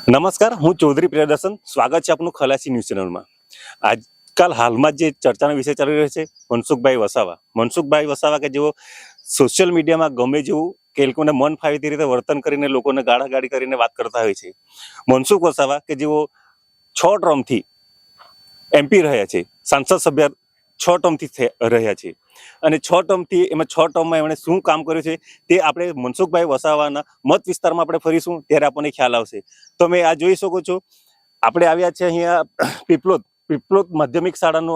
નમસ્કાર, હું ચૌધરી પ્રિયદર્શન. સ્વાગત છે આપનું ખલાસી ન્યૂઝ ચેનલમાં. આજકાલ હાલમાં જે ચર્ચાનો વિષય ચાલી રહ્યો છે મનસુખભાઈ વસાવા કે જેઓ સોશિયલ મીડિયામાં ગમે જેવું કે લોકોને મન ફાવે તે રીતે વર્તન કરીને લોકોને ગાળાગાળી કરીને વાત કરતા હોય છે. મનસુખ વસાવા કે જેઓ 6 ટર્મથી MP રહ્યા છે, સાંસદ સભ્ય 6 ટર્મથી રહ્યા છે અને 6 ટર્મમાં એમણે શું કામ કર્યું છે તે આપણે મનસુખભાઈ વસાવાના મત વિસ્તારમાં આપણે ફરીશું ત્યારે આપણને ખ્યાલ આવશે. તમે આ જોઈ શકો છો, આપણે આવ્યા છે અહીંયા પીપલોદ માધ્યમિક શાળાનું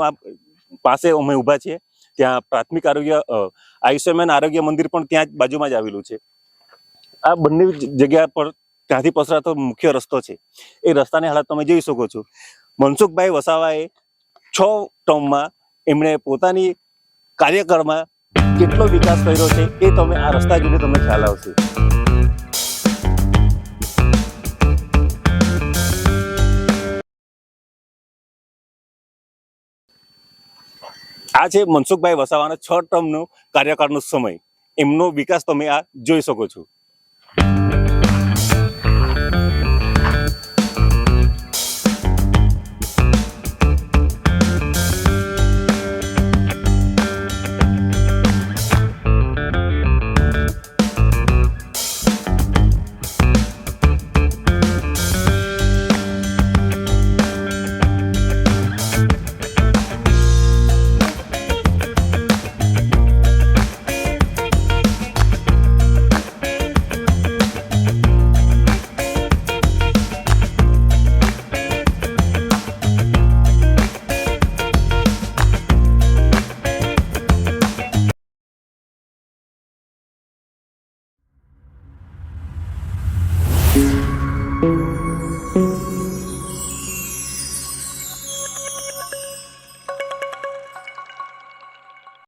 પાસે અમે ઊભા છીએ. ત્યાં પ્રાથમિક આયુષ્યમાન આરોગ્ય મંદિર પણ ત્યાં જ બાજુમાં જ આવેલું છે. આ બંને જગ્યા પર ત્યાંથી પસરાતો મુખ્ય રસ્તો છે. એ રસ્તાની હાલત તમે જોઈ શકો છો. મનસુખભાઈ વસાવાએ 6 ટર્મમાં એમણે પોતાની કાર્યકાળમાં કેટલો વિકાસ કર્યો છે એ તમે આ રસ્તા જોઈને તમને ખ્યાલ આવશે. આ છે મનસુખભાઈ વસાવાના 6 ટર્મનો કાર્યકાળનો સમય. એમનો વિકાસ તમે આ જોઈ શકો છો.